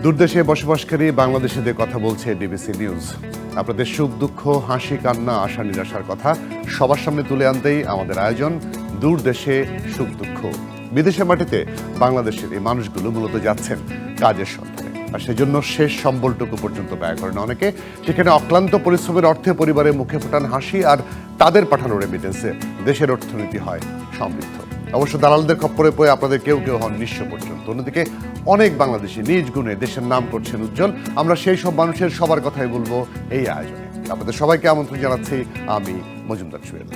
দূরদেশে বসবাসকারী বাংলাদেশিদের কথা বলছে বিবিসি নিউজ। আপনাদের সুখ দুঃখ, হাসি কান্না, আশা নিরাশার কথা সবার সামনে তুলে আনতেই আমাদের আয়োজন দূরদেশে সুখ দুঃখ। বিদেশের মাটিতে বাংলাদেশের এই মানুষগুলো মূলত যাচ্ছেন কাজের সন্ধানে, আর সেজন্য শেষ সম্বলটুকু পর্যন্ত ব্যয় করেন অনেকে। সেখানে অক্লান্ত পরিশ্রমের অর্থে পরিবারের মুখে ফোটান হাসি, আর তাদের পাঠানো রেমিটেন্সে দেশের অর্থনীতি হয় সমৃদ্ধ। অবশ্য দালালদের খপ্পরে পড়ে আপনাদের কেউ কেউ হন নিঃস্ব পর্যন্ত। অন্যদিকে অনেক বাংলাদেশি নিজ গুণে দেশের নাম করছেন উজ্জ্বল। আমরা সেই সব মানুষের সবার কথাই বলবো এই আয়োজনে। আপনাদের সবাইকে আমন্ত্রণ জানাচ্ছি আমি মজুমদার জুয়েল।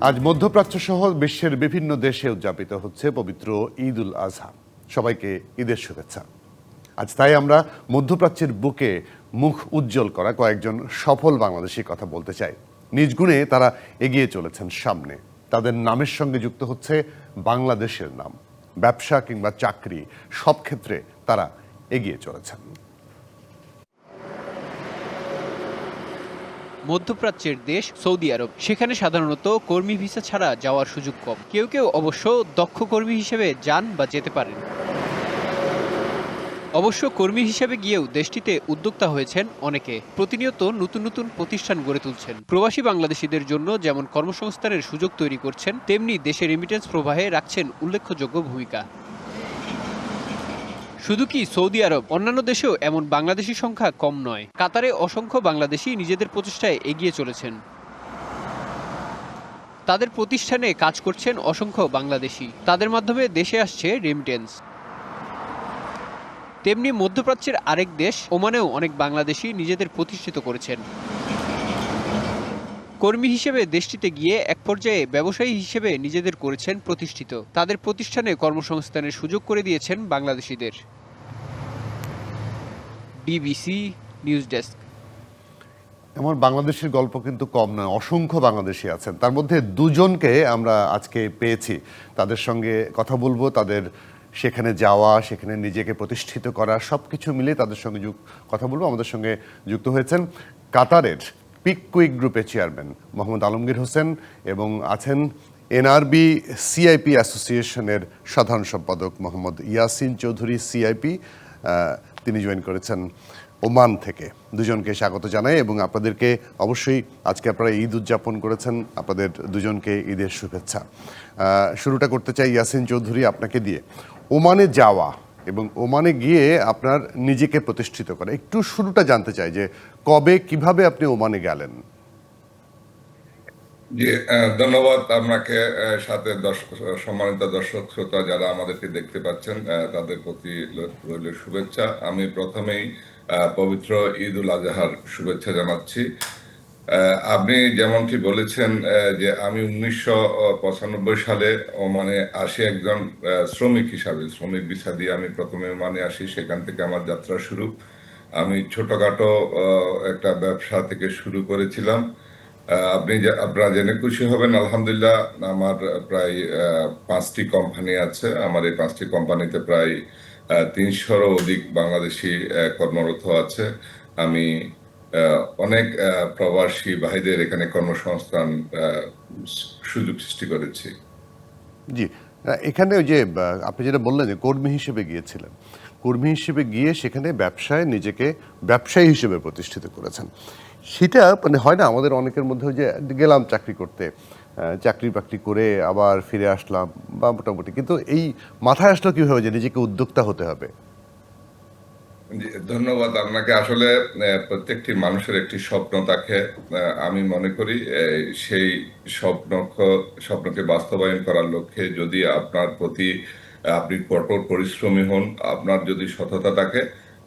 আজ মধ্যপ্রাচ্য সহ বিশ্বের বিভিন্ন দেশে উদযাপিত হচ্ছে পবিত্র ঈদ উল আজহা। সবাইকে ঈদের শুভেচ্ছা। আজ তাই আমরা মধ্যপ্রাচ্যের বুকে মুখ উজ্জ্বল করা কয়েকজন সফল বাংলাদেশীর কথা বলতে চাই। নিজ গুণে তারা এগিয়ে চলেছেন সামনে। তাদের নামের সঙ্গে যুক্ত হচ্ছে বাংলাদেশের নাম। ব্যবসা কিংবা চাকরি, সব ক্ষেত্রে তারা এগিয়ে চলেছেন। মধ্যপ্রাচ্যের দেশ সৌদি আরব, সেখানে সাধারণত কর্মী ভিসা ছাড়া যাওয়ার সুযোগ কম। কেউ কেউ অবশ্য দক্ষ কর্মী হিসেবে যান বা যেতে পারেন। অবশ্য কর্মী হিসেবে গিয়েও দেশটিতে উদ্যোক্তা হয়েছেন অনেকে। প্রতিনিয়ত নতুন নতুন প্রতিষ্ঠান গড়ে তুলছেন। প্রবাসী বাংলাদেশিদের জন্য যেমন কর্মসংস্থানের সুযোগ তৈরি করছেন, তেমনি দেশের রেমিটেন্স প্রবাহে রাখছেন উল্লেখযোগ্য ভূমিকা। শুধু কি সৌদি আরব, অন্যান্য দেশেও এমন বাংলাদেশি সংখ্যা কম নয়। কাতারে অসংখ্য বাংলাদেশি নিজেদের প্রচেষ্টায় এগিয়ে চলেছেন। তাদের প্রতিষ্ঠানে কাজ করছেন অসংখ্য বাংলাদেশি। তাদের মাধ্যমে দেশে আসছে রেমিটেন্স। তেমনি মধ্যপ্রাচ্যের আরেক দেশ ওমানেও অনেক বাংলাদেশি নিজেদের প্রতিষ্ঠিত করেছেন। কর্মী হিসেবে দেশটিতে গিয়ে এক পর্যায়ে ব্যবসায়ী হিসেবে নিজেদের করেছেন প্রতিষ্ঠিত। তাদের প্রতিষ্ঠানে কর্মসংস্থানের সুযোগ করে দিয়েছেন বাংলাদেশিদের। BBC news desk. এমন বাংলাদেশের গল্প কিন্তু কম নয়, অসংখ্য বাংলাদেশি আছেন। তার মধ্যে দুজনকে আমরা আজকে পেয়েছি। তাদের সঙ্গে কথা বলবো। তাদের সেখানে যাওয়া, সেখানে নিজেকে প্রতিষ্ঠিত করা, সব কিছু মিলে তাদের সঙ্গে কথা বলবো। আমাদের সঙ্গে যুক্ত হয়েছেন কাতারের পিক কুইক গ্রুপের চেয়ারম্যান মোহাম্মদ আলমগীর হোসেন এবং আছেন এনআরবি সিআইপি অ্যাসোসিয়েশনের সাধারণ সম্পাদক মোহাম্মদ ইয়াসিন চৌধুরী সিআইপি। তিনি জয়েন করেছেন ওমান থেকে। দুজনকে স্বাগত জানাই এবং আপনাদেরকে অবশ্যই আজকে আপনারা ঈদ উদযাপন করেছেন, আপনাদের দুজনকে ঈদের শুভেচ্ছা। শুরুটা করতে চাই ইয়াসিন চৌধুরী আপনাকে দিয়ে। ওমানে যাওয়া এবং ওমানে গিয়ে আপনার নিজেকে প্রতিষ্ঠিত করা, একটু শুরুটা জানতে চাই যে কবে কিভাবে আপনি ওমানে গেলেন। জি, ধন্যবাদ আপনাকে। সাথে সম্মানিত দর্শক শ্রোতা যারা আমাদেরকে দেখতে পাচ্ছেন, তাদের প্রতি রইল শুভেচ্ছা। আমি প্রথমেই পবিত্র ঈদ উল আজহার শুভেচ্ছা জানাচ্ছি। আপনি যেমনটি বলেছেন যে আমি 1995 সালে ওমানে আসি একজন শ্রমিক হিসাবে। শ্রমিক ভিসা দিয়ে আমি প্রথমে ওমানে আসি, সেখান থেকে আমার যাত্রা শুরু। আমি ছোটখাটো একটা ব্যবসা থেকে শুরু করেছিলাম। আপনারা জেনে খুশি হবেন, আলহামদুলিল্লাহ আমার প্রায় 5টি কোম্পানি আছে। আমার এই 5টি কোম্পানিতে প্রায় 300-র অধিক বাংলাদেশি কর্মরত আছে। আমি অনেক প্রবাসী ভাইদের এখানে কর্মসংস্থান সুযোগ সৃষ্টি করেছি। জি, এখানে ওই যে আপনি যেটা বললেন যে কর্মী হিসেবে গিয়েছিলেন, কর্মী হিসেবে গিয়ে সেখানে ব্যবসায় নিজেকে ব্যবসায়ী হিসেবে প্রতিষ্ঠিত করেছেন। সেটা মানে হয় না আমাদের অনেকের মধ্যে, যে গেলাম চাকরি করতে, চাকরি বাকরি করে আবার ফিরে আসলাম বা মোটামুটি, কিন্তু এই মাথায় আসলো কীভাবে যে নিজেকে উদ্যোক্তা হতে হবে? ধন্যবাদ আপনাকে। আসলে প্রত্যেকটি মানুষের একটি স্বপ্ন থাকে। আমি মনে করি সেই স্বপ্নকে বাস্তবায়ন করার লক্ষ্যে যদি আপনার প্রতি আপনি কঠোর পরিশ্রমী হন, আপনার যদি সততা থাকে,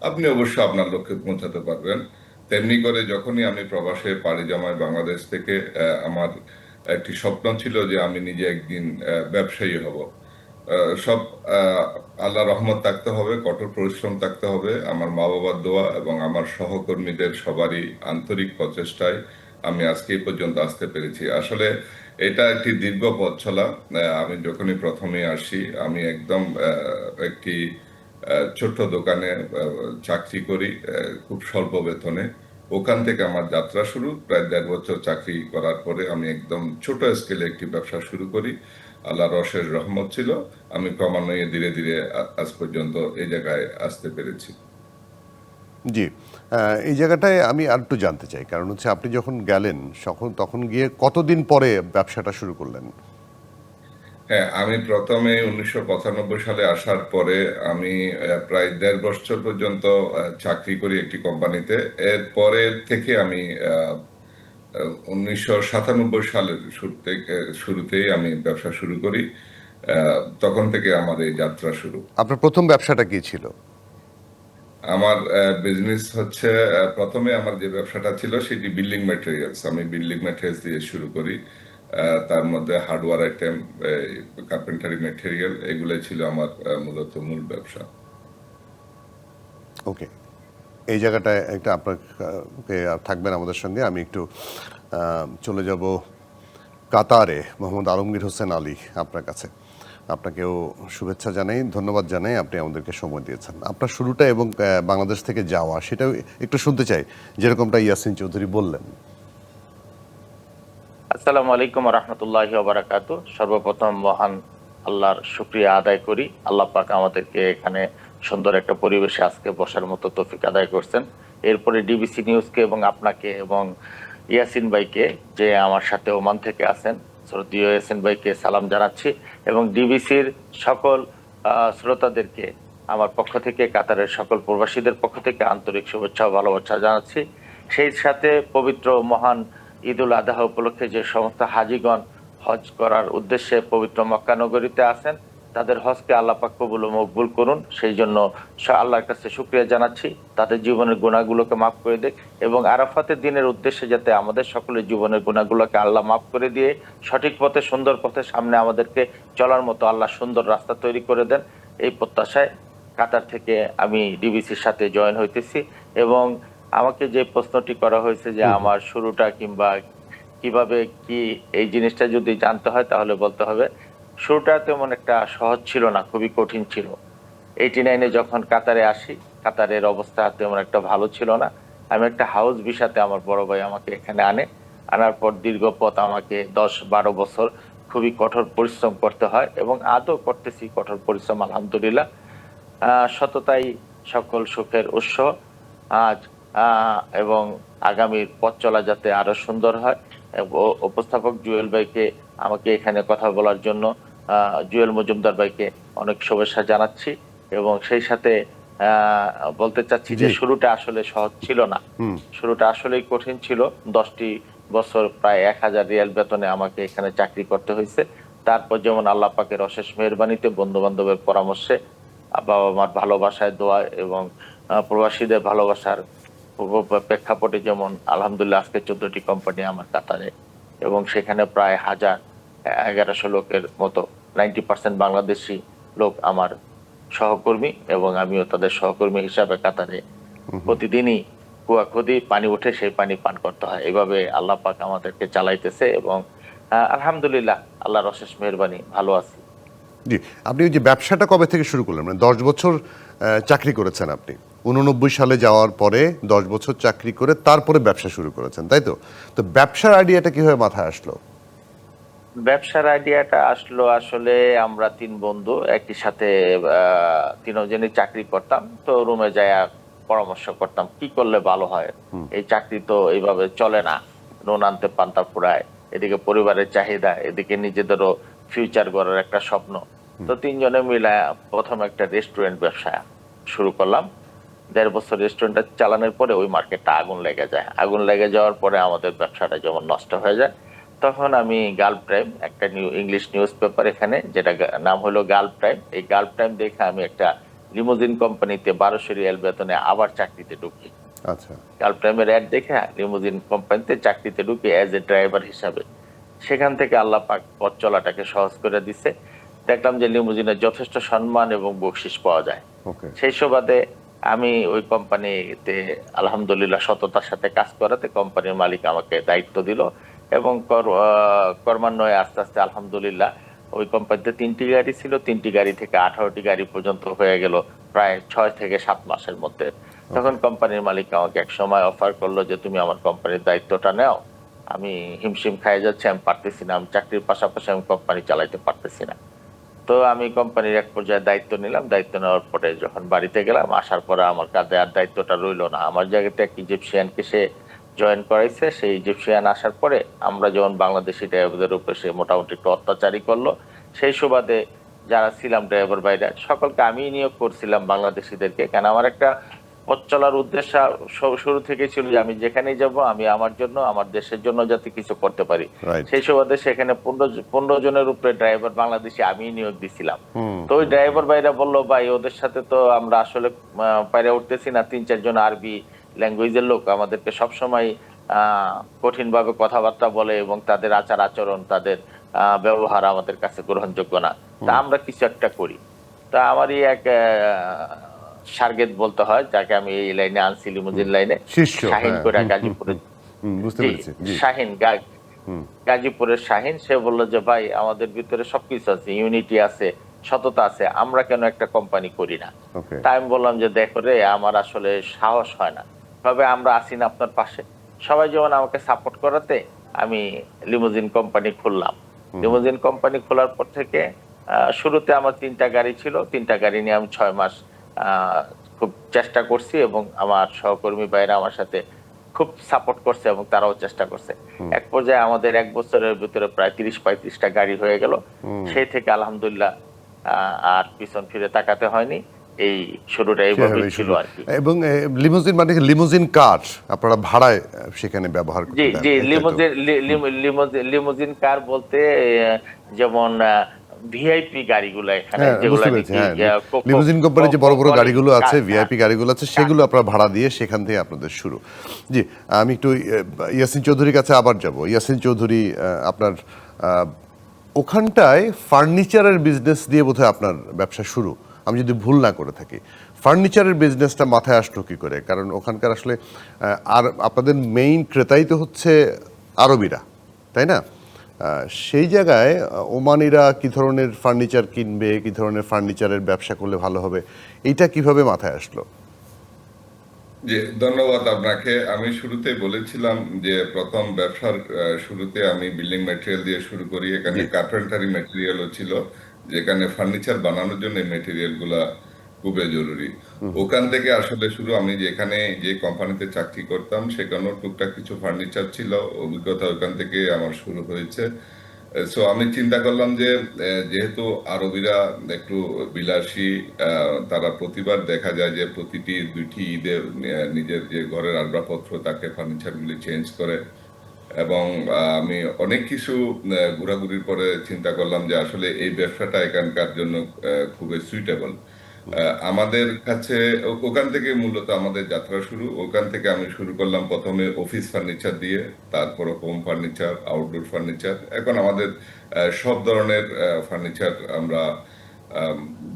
আপনি অবশ্যই আপনার লক্ষ্যে পৌঁছাতে পারবেন। তেমনি করে যখনই আমি প্রবাসে পাড়ি জমাই বাংলাদেশ থেকে, আমার একটি স্বপ্ন ছিল যে আমি নিজে একদিন ব্যবসায়ী হব। সব আল্লাহ রহমত থাকতে হবে, কঠোর পরিশ্রম থাকতে হবে, আমার মা বাবার দোয়া এবং আমার সহকর্মীদের সবারই আন্তরিক প্রচেষ্টায় আমি আজকে এই পর্যন্ত আসতে পেরেছি। আসলে এটা একটি দীর্ঘ পথ চলা। আমি যখনই প্রথমে আসি, আমি একদম একটি ছোট্ট দোকানে চাকরি করি, খুব স্বল্প বেতনে। ওখান থেকে আমার যাত্রা শুরু। প্রায় 1.5 বছর চাকরি করার পরে আমি একদম ছোট স্কেলে একটি ব্যবসা শুরু করি। আল্লাহর অশেষ রহমত ছিল। আমি ক্রমান্বয়ে ধীরে ধীরে আজ পর্যন্ত এই জায়গায় আসতে পেরেছি। জি, এই জায়গাটায় আমি আর একটু জানতে চাই, কারণ হচ্ছে আপনি যখন গেলেন তখন গিয়ে কতদিন পরে ব্যবসাটা শুরু করলেন? হ্যাঁ, আমি প্রথমে 1995 সালে আসার পরে আমি প্রায় 1.5 বছর পর্যন্ত চাকরি করি একটি কোম্পানিতে। এরপরে থেকে আমি 1997 সালের শুরুতেই আমি ব্যবসা শুরু করি। তখন থেকে আমার এই যাত্রা শুরু। আপনার প্রথম ব্যবসাটা কি ছিল? আমার বিজনেস হচ্ছে, প্রথমে আমার যে ব্যবসাটা ছিল সেটি বিল্ডিং ম্যাটেরিয়ালস। আমি বিল্ডিং ম্যাটেরিয়ালস দিয়ে শুরু করি। তার মধ্যে হার্ডওয়্যার আইটেম, কার্পেন্টারি ম্যাটেরিয়াল, এগুলোই ছিল আমার মূলত মূল ব্যবসা। ওকে, এই জায়গাটায় একটা আপনাকে থাকবেন আমাদের সঙ্গে। আমি একটু চলে যাব কাতারে। মোহাম্মদ আলমগীর হোসেন আলী আপনার কাছে। আপনাকেও শুভেচ্ছা জানাই, ধন্যবাদ জানাই, আপনি আমাদেরকে সময় দিয়েছেন। আপনার শুরুটা এবং বাংলাদেশ থেকে যাওয়া সেটাও একটু শুনতে চাই, যেরকমটা ইয়াসিন চৌধুরী বললেন। আসসালামু আলাইকুম রহমতুল্লাহি ওবারাকাতু। সর্বপ্রথম মহান আল্লাহর শুকরিয়া আদায় করি। আল্লাহ পাক আমাদেরকে এখানে সুন্দর একটা পরিবেশে আজকে বসার মতো তৌফিক আদায় করছেন। এরপরে ডিবিসি নিউজকে এবং আপনাকে এবং ইয়াসিন ভাইকে, যে আমার সাথে ওমান থেকে আছেন, শ্রদ্ধেয় ইয়াসিন ভাইকে সালাম জানাচ্ছি এবং ডিবিসির সকল শ্রোতাদেরকে আমার পক্ষ থেকে, কাতারের সকল প্রবাসীদের পক্ষ থেকে আন্তরিক শুভেচ্ছা ও ভালোবাসা জানাচ্ছি। সেই সাথে পবিত্র মহান ঈদুল আজহা উপলক্ষে যে সমস্ত হাজিগণ হজ করার উদ্দেশ্যে পবিত্র মক্কা নগরীতে আছেন, তাদের হজকে আল্লাহ পাক কবুল ও মকবুল করুন। সেই জন্য আল্লাহর কাছে শুকরিয়া জানাচ্ছি। তাদের জীবনের গুনাহগুলোকে মাফ করে দেখ এবং আরাফাতের দিনের উদ্দেশ্যে যাতে আমাদের সকলের জীবনের গুনাহগুলোকে আল্লাহ মাফ করে দিয়ে সঠিক পথে, সুন্দর পথে সামনে আমাদেরকে চলার মতো আল্লাহ সুন্দর রাস্তা তৈরি করে দেন, এই প্রত্যাশায় কাতার থেকে আমি ডিবিসির সাথে জয়েন হইতেছি। এবং আমাকে যে প্রশ্নটি করা হয়েছে যে আমার শুরুটা কিংবা কিভাবে কি, এই জিনিসটা যদি জানতে হয় তাহলে বলতে হবে শুরুটা তেমন একটা সহজ ছিল না, খুবই কঠিন ছিল। 89-এ যখন কাতারে আসি, কাতারের অবস্থা তেমন একটা ভালো ছিল না। আমি একটা হাউস ভিসাতে আমার বড় ভাই আমাকে এখানে আনার পর দীর্ঘ পথ আমাকে 10-12 বছর খুবই কঠোর পরিশ্রম করতে হয় এবং আদৌ করতেছি কঠোর পরিশ্রম, আলহামদুলিল্লাহ। সততাই সকল সুখের উৎস। আজ এবং আগামীর পথ চলা যাতে আরো সুন্দর হয়। উপস্থাপক জুয়েল ভাইকে, আমাকে এখানে কথা বলার জন্য জুয়েল মজুমদার ভাইকে অনেক শুভেচ্ছা জানাচ্ছি এবং সেই সাথে বলতে চাচ্ছি যে শুরুটা আসলে সহজ ছিল না। শুরুটা আসলেই কঠিন ছিল। 10টি বছর প্রায় 1000 রিয়াল বেতনে আমাকে এখানে চাকরি করতে হয়েছে। তারপর যেমন আল্লাহ পাকের অশেষ মেহেরবানিতে, বন্ধু বান্ধবের পরামর্শে, বাবা মার ভালোবাসায়, দোয়া এবং প্রবাসীদের ভালোবাসার প্রেক্ষাপটে যেমন আলহামদুলিল্লাহ আজকে 14টি কোম্পানি আমার কাতারে এবং সেখানে প্রায় 1100 লোকের মতো 90% বাংলাদেশি লোক আমার সহকর্মী এবং আমিও তাদের সহকর্মী হিসাবে কাতারে প্রতিদিনই কুয়া খুদি পানি উঠে সেই পানি পান করতে হয়। এইভাবে আল্লাহ পাক আমাদেরকে চালাইতেছে এবং আলহামদুলিল্লাহ আল্লাহর অশেষ মেহেরবানি, ভালো আছি। জি, আপনি ওই যে ব্যবসাটা কবে থেকে শুরু করলেন? মানে 10 বছর চাকরি করেছেন আপনি, 89 সালে যাওয়ার পরে 10 বছর চাকরি করে তারপরে ব্যবসা শুরু করেছেন, তাই তো? তো ব্যবসার আইডিয়াটা কিভাবে মাথায় আসলো? ব্যবসার আইডিয়াটা আসলো আসলে আমরা 3 বন্ধু একই সাথে তিনজনই চাকরি করতাম, তো রুমে যায় পরামর্শ করতাম কি করলে ভালো হয়। এই চাকরি তো এইভাবে চলে না, নুন আনতে পান্তা ফুরায়, এদিকে পরিবারের চাহিদা, এদিকে নিজেদেরও ফিউচার গড়ার একটা স্বপ্ন। তো 3 জনে মিলে প্রথম একটা রেস্টুরেন্ট ব্যবসা শুরু করলাম। 1.5 বছর রেস্টুরেন্টটা চালানোর পরে ওই মার্কেটটা আগুন লেগে যায়। আগুন লেগে যাওয়ার পরে আমাদের ব্যবসাটা যেমন নষ্ট হয়ে যায়, তখন আমি গালফ টাইম, একটা ইংলিশ নিউজ পেপার এখানে, যেটা নাম হলো গালফ টাইম, এই গালফ টাইম দেখে আমি একটা লিমুজিন কোম্পানিতে 1200 রিয়াল বেতনে আবার চাকরিতে ঢুকি। আচ্ছা, গালফ টাইমের অ্যাড দেখে লিমুজিন কোম্পানিতে চাকরিতে ঢুকি অ্যাজ এ ড্রাইভার হিসাবে। সেখান থেকে আল্লাহ পাক পথ চলাটাকে সহজ করে দিছে। দেখলাম যে লিমুজিনের যথেষ্ট সম্মান এবং বকশিস পাওয়া যায়। ওকে। সেই সুবাদে আমি ওই কোম্পানিতে আলহামদুলিল্লাহ সততার সাথে কাজ করাতে কোম্পানির মালিক আমাকে দায়িত্ব দিল এবং ক্রমান্বয়ে আস্তে আস্তে আলহামদুলিল্লাহ ওই কোম্পানিতে 3টি গাড়ি ছিল, 3টি গাড়ি থেকে 18টি গাড়ি পর্যন্ত হয়ে গেল প্রায় 6 থেকে 7 মাসের মধ্যে। তখন কোম্পানির মালিক আমাকে এক সময় অফার করলো যে তুমি আমার কোম্পানির দায়িত্বটা নাও, আমি হিমশিম খাইয়ে যাচ্ছি, আমি পারতেছি না, আমি চাকরির পাশাপাশি আমি কোম্পানি চালাইতে পারতেছি না। তো আমি কোম্পানির এক পর্যায়ে দায়িত্ব নিলাম। দায়িত্ব নেওয়ার পরে যখন বাড়িতে গেলাম, আসার পরে আমার কাঁধে আর দায়িত্বটা রইলো না। আমার জায়গাতে এক ইজিপশিয়ানকে সে জয়েন করাইছে। সেই ইজিপশিয়ান আসার পরে আমরা যেমন বাংলাদেশি ড্রাইভারদের উপরে সে মোটামুটি একটু অত্যাচারই করলো। সেই সুবাদে যারা ছিলাম ড্রাইভার ভাইরা সকলকে আমি নিয়োগ করছিলাম বাংলাদেশিদেরকে, কেন আমার একটা পথ চলার উদ্দেশ্য শুরু থেকে ছিল যে আমি যেখানেই যাব আমি আমার জন্য, আমার দেশের জন্য যাতে কিছু করতে পারি। রাইট। সেই সুবাদে সেখানে 15 জনের উপরে ড্রাইভার বাংলাদেশি আমি নিয়োগ দিছিলাম। তো ওই ড্রাইভার ভাইরা বললো, ভাই ওদের সাথে তো আমরা আসলে পাইরে উঠতেছি না, 3-4 জন আরবি ল্যাঙ্গুয়েজের লোক আমাদেরকে সবসময় কঠিন ভাবে কথাবার্তা বলে এবং তাদের আচার আচরণ, তাদের ব্যবহার আমাদের কাছে গ্রহণযোগ্য না। তা আমরা কিছু একটা করি। তা আমারই এক সার্গেত বলতে হয়, যাকে আমি এই লাইনে আনছি, লিমুজিন লাইনে, শিষ্য, শাহিন হ্যাঁ। করে গাজীপুরে। বুঝতে জি, পেরেছি, জি। শাহিন, গাজীপুরের শাহিন। সে বললো যে ভাই আমাদের ভিতরে সবকিছু আছে, ইউনিটি আছে, সততা আছে, আমরা কেন একটা কোম্পানি করি না? ওকে। তাই আমি বললাম যে দেখো রে, আমার আসলে সাহস হয় না, তবে আমরা আছি না আপনার পাশে। সবাই যেমন আমাকে সাপোর্ট করাতে আমি লিমুজিন কোম্পানি খুললাম। লিমুজিন কোম্পানি খোলার পর থেকে শুরুতে আমার 3টা গাড়ি ছিল। 3টা গাড়ি নিয়ে আমি 6 মাস খুব চেষ্টা করছি এবং আমার সহকর্মী ভাইরা আমার সাথে খুব সাপোর্ট করছে এবং তারাও চেষ্টা করছে। এক পর্যায়ে আমাদের 1 বছরের ভিতরে প্রায় 30-35টা গাড়ি হয়ে গেল। সেই থেকে আলহামদুলিল্লাহ আর পিছন ফিরে তাকাতে হয়নি। এই শুরুটা এইভাবেই ছিল আর কি। এবং লিমুজিন মানে লিমুজিন কার আপনারা ভাড়ায় সেখানে ব্যবহার করতে জি দেন, জি, এই তাই তো? লিমুজিন কার বলতে যেমন ভিআইপি গাড়িগুলো এখানে, হ্যাঁ, যেগুলো বুঝতে পেরেছি, নাকি হ্যাঁ। লিমুজিন কোম্পানির যে বড় বড় গাড়িগুলো আছে, হ্যাঁ, ভিআইপি গাড়িগুলো আছে, সেগুলো আপনারা ভাড়া দিয়ে সেখান থেকে আপনাদের শুরু। জি, আমি একটু ইয়াসিন চৌধুরীর কাছে আবার যাব। ইয়াসিন চৌধুরী, আপনার ওখানটায় ফার্নিচারের বিজনেস দিয়ে বোধহয় আপনার ব্যবসা শুরু, আমি যদি ভুল না করে থাকি। ফার্নিচারের বিজনেসটা মাথায় আসলো কি করে? কারণ ওখানকার আসলে আর আপনাদের মেইন ক্রেতাই তো হচ্ছে আরবিরা, তাই না? সেই জায়গায় ওমানিরা কি ধরনের ফার্নিচার কিনবে, কি ধরনের ফার্নিচারের ব্যবসা করলে ভালো হবে, এইটা কিভাবে মাথায় আসলো? জি, ধন্যবাদ আপনাকে। আমি শুরুতেই বলেছিলাম যে প্রথম ব্যবসার শুরুতে আমি বিল্ডিং ম্যাটেরিয়াল দিয়ে শুরু করি। এখানে জি। কার্পেন্টারি ম্যাটেরিয়ালও ছিল, যেখানে ফার্নিচার বানানোর জন্য এই ম্যাটেরিয়াল গুলা খুবই জরুরি। ওখান থেকে আসলে শুরু। আমি যেখানে যে কোম্পানিতে চাকরি করতাম সেখানেও টুকটাক কিছু ফার্নিচার ছিল, অভিজ্ঞতা ওখান থেকে আমার শুরু হয়েছে। সো আমি চিন্তা করলাম যে যেহেতু আরবিরা একটু বিলাসী, তারা প্রতিবার দেখা যায় যে প্রতিটি 2টি ঈদে নিজের যে ঘরের আসবাবপত্র তাকে ফার্নিচারগুলি চেঞ্জ করে। এবং আমি অনেক কিছু ঘোরাঘুরির পরে চিন্তা করলাম যে আসলে এই ব্যবসাটা এখানকার জন্য খুবই সুইটেবল। আমাদের কাছে ওখান থেকে মূলত আমাদের যাত্রা শুরু। ওখান থেকে আমি শুরু করলাম প্রথমে অফিস ফার্নিচার দিয়ে, তারপর হোম ফার্নিচার, আউটডোর ফার্নিচার। এখন আমাদের সব ধরনের ফার্নিচার আমরা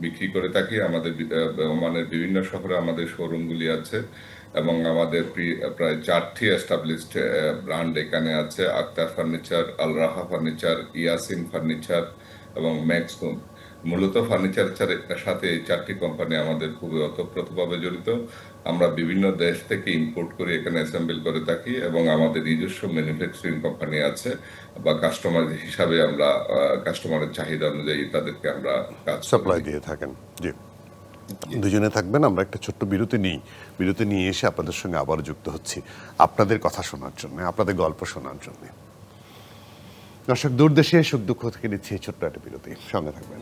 বিক্রি করে থাকি। আমাদের ওমানের বিভিন্ন শহরে আমাদের শোরুমগুলি আছে এবং আমাদের প্রায় 4টি এস্টাবলিশড ব্র্যান্ড এখানে আছে: আক্তার ফার্নিচার, আল রাহা ফার্নিচার, ইয়াসিন ফার্নিচার এবং ম্যাক্স হোম। মূলত ফার্নিচারের সাথে এই 4টি কোম্পানি আমাদের খুবই ওতপ্রোতভাবে জড়িত। আমরা বিভিন্ন দেশ থেকে ইম্পোর্ট করে এখানে অ্যাসেম্বল করে থাকি এবং আমাদের নিজস্ব ম্যানুফ্যাকচারিং কোম্পানি আছে, বা কাস্টমার হিসাবে আমরা কাস্টমারের চাহিদা অনুযায়ী তাদেরকে আমরা কাজ সাপ্লাই দিয়ে থাকেন। জি, দুজনে থাকবেন, আমরা একটা ছোট্ট বিরতি নিই। বিরতি নিয়ে এসে আপনাদের সঙ্গে আবার যুক্ত হচ্ছি আপনাদের কথা শোনার জন্য, আপনাদের গল্প শোনার জন্য। দর্শক, দূরদেশে সুখ দুঃখ থেকে নিচ্ছে এই ছোট্ট একটা বিরতি, সঙ্গে থাকবেন।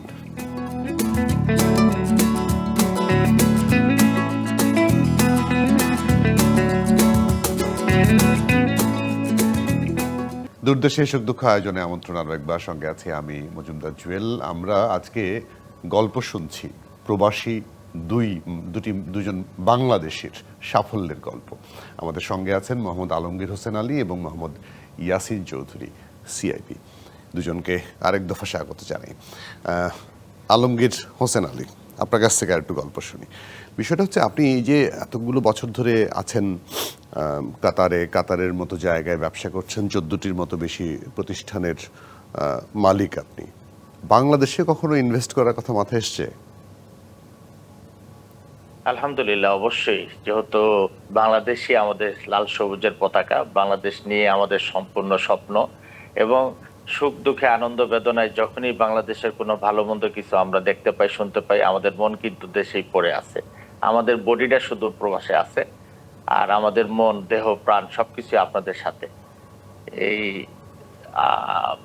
দূরদেশে সুখ দুঃখ আয়োজনে আমন্ত্রণ আরো একবার, সঙ্গে আছি আমি মজুমদার জুয়েল। আমরা আজকে গল্প শুনছি প্রবাসী দুজন বাংলাদেশের সাফল্যের গল্প। আমাদের সঙ্গে আছেন মোহাম্মদ আলমগীর হোসেন আলী এবং মোহাম্মদ ইয়াসিন চৌধুরী, সিআইপি। দুজনকে আরেক দফা স্বাগত জানাই। আলমগীর হোসেন আলী, আপনার কাছ থেকে আরেকটু গল্প শুনি। বিষয়টা হচ্ছে, আপনি এই যে এতগুলো বছর ধরে আছেন কাতারের মতো জায়গায় ব্যবসা করছেন, 14টির মতো বেশি প্রতিষ্ঠানের মালিক আপনি। বাংলাদেশে কখনো ইনভেস্ট করার কথা মাথায় এসছে? আলহামদুলিল্লাহ, অবশ্যই। যেহেতু বাংলাদেশই আমাদের লাল সবুজের পতাকা, বাংলাদেশ নিয়ে আমাদের সম্পূর্ণ স্বপ্ন, এবং সুখ দুঃখে আনন্দ বেদনায় যখনই বাংলাদেশের কোনো ভালো মন্দ কিছু আমরা দেখতে পাই, শুনতে পাই, আমাদের মন কিন্তু দেশেই পড়ে আছে। আমাদের বডিটা শুধু প্রবাসে আছে, আর আমাদের মন, দেহ, প্রাণ সবকিছু আপনাদের সাথে। এই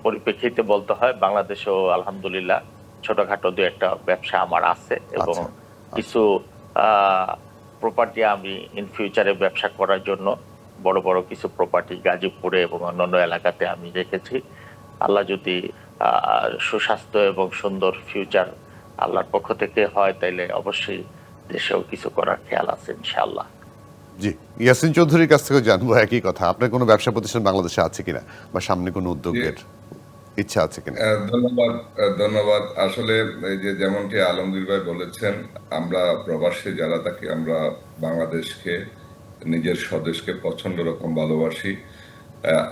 পরিপ্রেক্ষিতে বলতে হয় বাংলাদেশেও আলহামদুলিল্লাহ ছোটখাটো দু একটা ব্যবসা আমার আছে, এবং আচ্ছা, কিছু প্রপার্টি আমি ইন ফিউচারে ব্যবসা করার জন্য বড় বড় কিছু প্রপার্টি গাজীপুরে এবং অন্যান্য এলাকাতে আমি রেখেছি। আল্লাহ যদি সুস্বাস্থ্য এবং সুন্দর ফিউচার আল্লাহর পক্ষ থেকে হয়, তাইলে অবশ্যই দেশেও কিছু করার খেয়াল আছে ইনশাআল্লাহ। জি, ইয়াসিন চৌধুরীর কাছ থেকে জানবো একই কথা, আপনার কোনো ব্যবসা প্রতিষ্ঠান বাংলাদেশে আছে কিনা বা সামনে কোনো উদ্যোগের ইচ্ছা আছে কিনা? ধন্যবাদ। ধন্যবাদ। আসলে এই যে যেমনটি আলমগীর ভাই বলেছেন, আমরা প্রবাসী যারা থাকি, আমরা বাংলাদেশকে, নিজের স্বদেশকে প্রচন্ড রকম ভালোবাসি।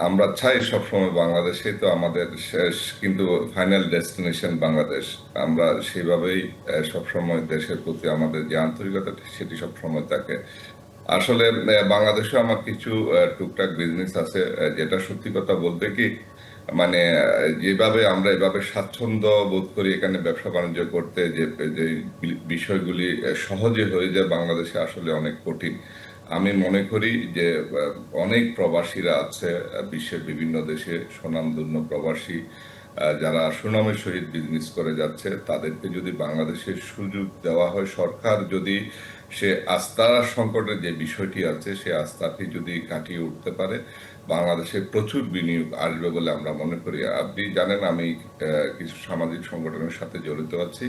আমরা চাই সবসময় বাংলাদেশে তো আমাদের শেষ, কিন্তু ফাইনাল ডেস্টিনেশন বাংলাদেশ। আমরা সেইভাবেই সবসময় দেশের প্রতি আমাদের যে আন্তরিকতা সেটি সবসময় থাকে। আসলে বাংলাদেশে আমার কিছু টুকটাক বিজনেস আছে, যেটা সত্যি কথা বলতে কি, মানে যেভাবে আমরা এভাবে স্বাচ্ছন্দ্য বোধ করি এখানে ব্যবসা বাণিজ্য করতে, যে যে বিষয়গুলি সহজে হয়ে যায় বাংলাদেশে, আসলে অনেক কঠিন। আমি মনে করি যে অনেক প্রবাসীরা আছে বিশ্বের বিভিন্ন দেশে, স্বনামধন্য প্রবাসী যারা সুনামের সহিত বিজনেস করে যাচ্ছে, তাদেরকে যদি বাংলাদেশের সুযোগ দেওয়া হয়, সরকার যদি সে আস্থার সংকটের যে বিষয়টি আছে সে আস্থাটি যদি কাটিয়ে উঠতে পারে, বাংলাদেশে প্রচুর বিনিয়োগ আসবে বলে আমরা মনে করি। আপনি জানেন আমি কিছু সামাজিক সংগঠনের সাথে জড়িত আছি।